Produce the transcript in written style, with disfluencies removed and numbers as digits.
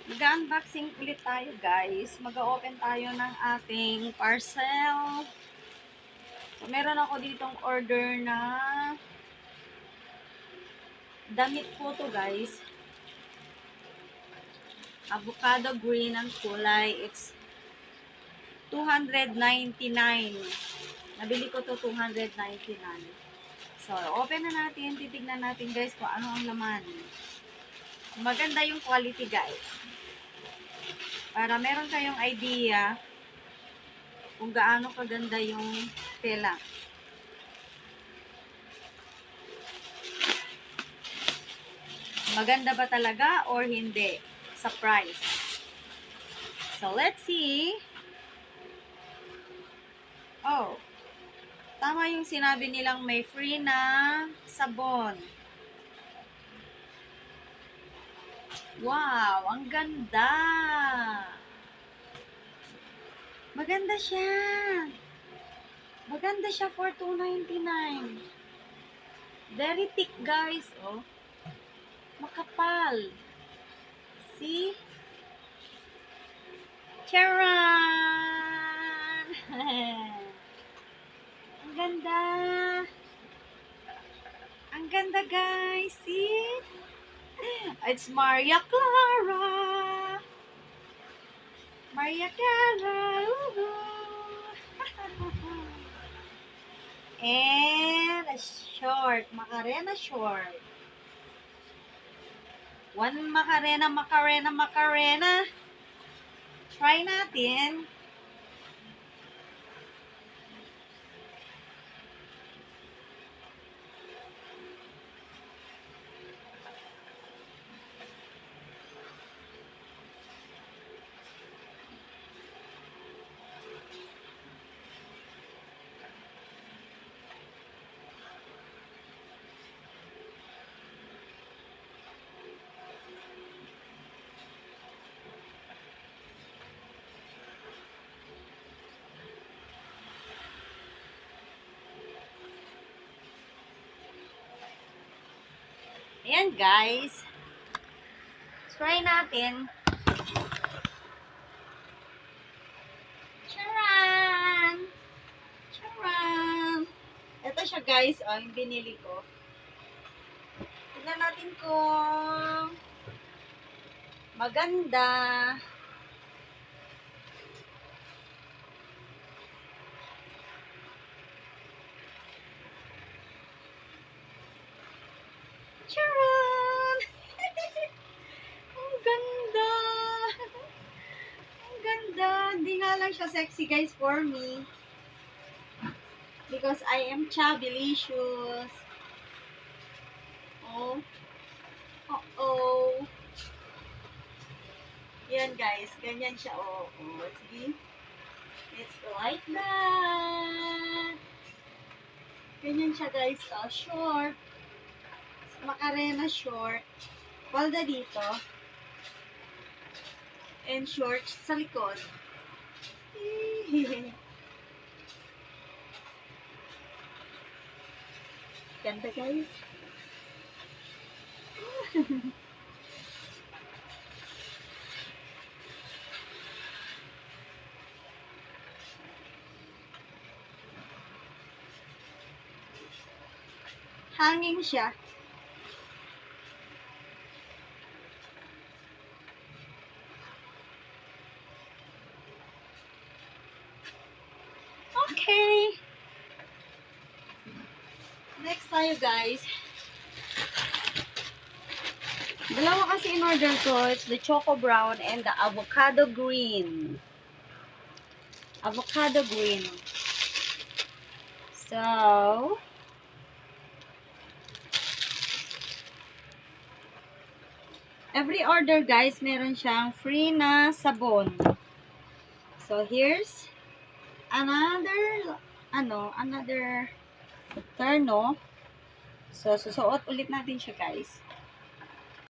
Mag-unboxing ulit tayo, guys. Mag-open tayo ng ating parcel. So, meron ako ditong order na damit po to, guys. Avocado green ang kulay. It's $299. Nabili ko to $299. So, open na natin. Titignan natin, guys, kung ano ang laman. Maganda yung quality, guys. Para meron kayong idea kung gaano kaganda yung tela. Maganda ba talaga or hindi sa price? So, let's see. Oh, tama yung sinabi nilang may free na sabon. Wow, ang ganda. Maganda siya. Maganda siya for $299. Very thick, guys. Oh. Makapal. See? Charan! Ang ganda. Ang ganda, guys. See? It's Maria Clara. Maria Clara. And a short. Macarena short. One Macarena. Try natin. Ayan, guys. Try natin. Charan! Charan! Ito siya, guys. Oh, yung binili ko. Tignan natin kung maganda. Charan! Ang ganda! Ang ganda! Hindi nga lang siya sexy, guys, for me. Because I am chubby-licious. Oh. Uh-oh. Yan, guys. Ganyan siya. Oh. Sige. It's like that. Ganyan siya, guys. Oh, short. Macarena short. Palda dito. And short sa likod. Ganda, guys. Hanging siya. Okay. Next tayo, guys. Dalawa kasi in order ko. It's the Choco brown and the avocado green. Avocado green. So, every order, guys, meron siyang free na sabon. So, here's another terno. So, susuot ulit natin siya, guys.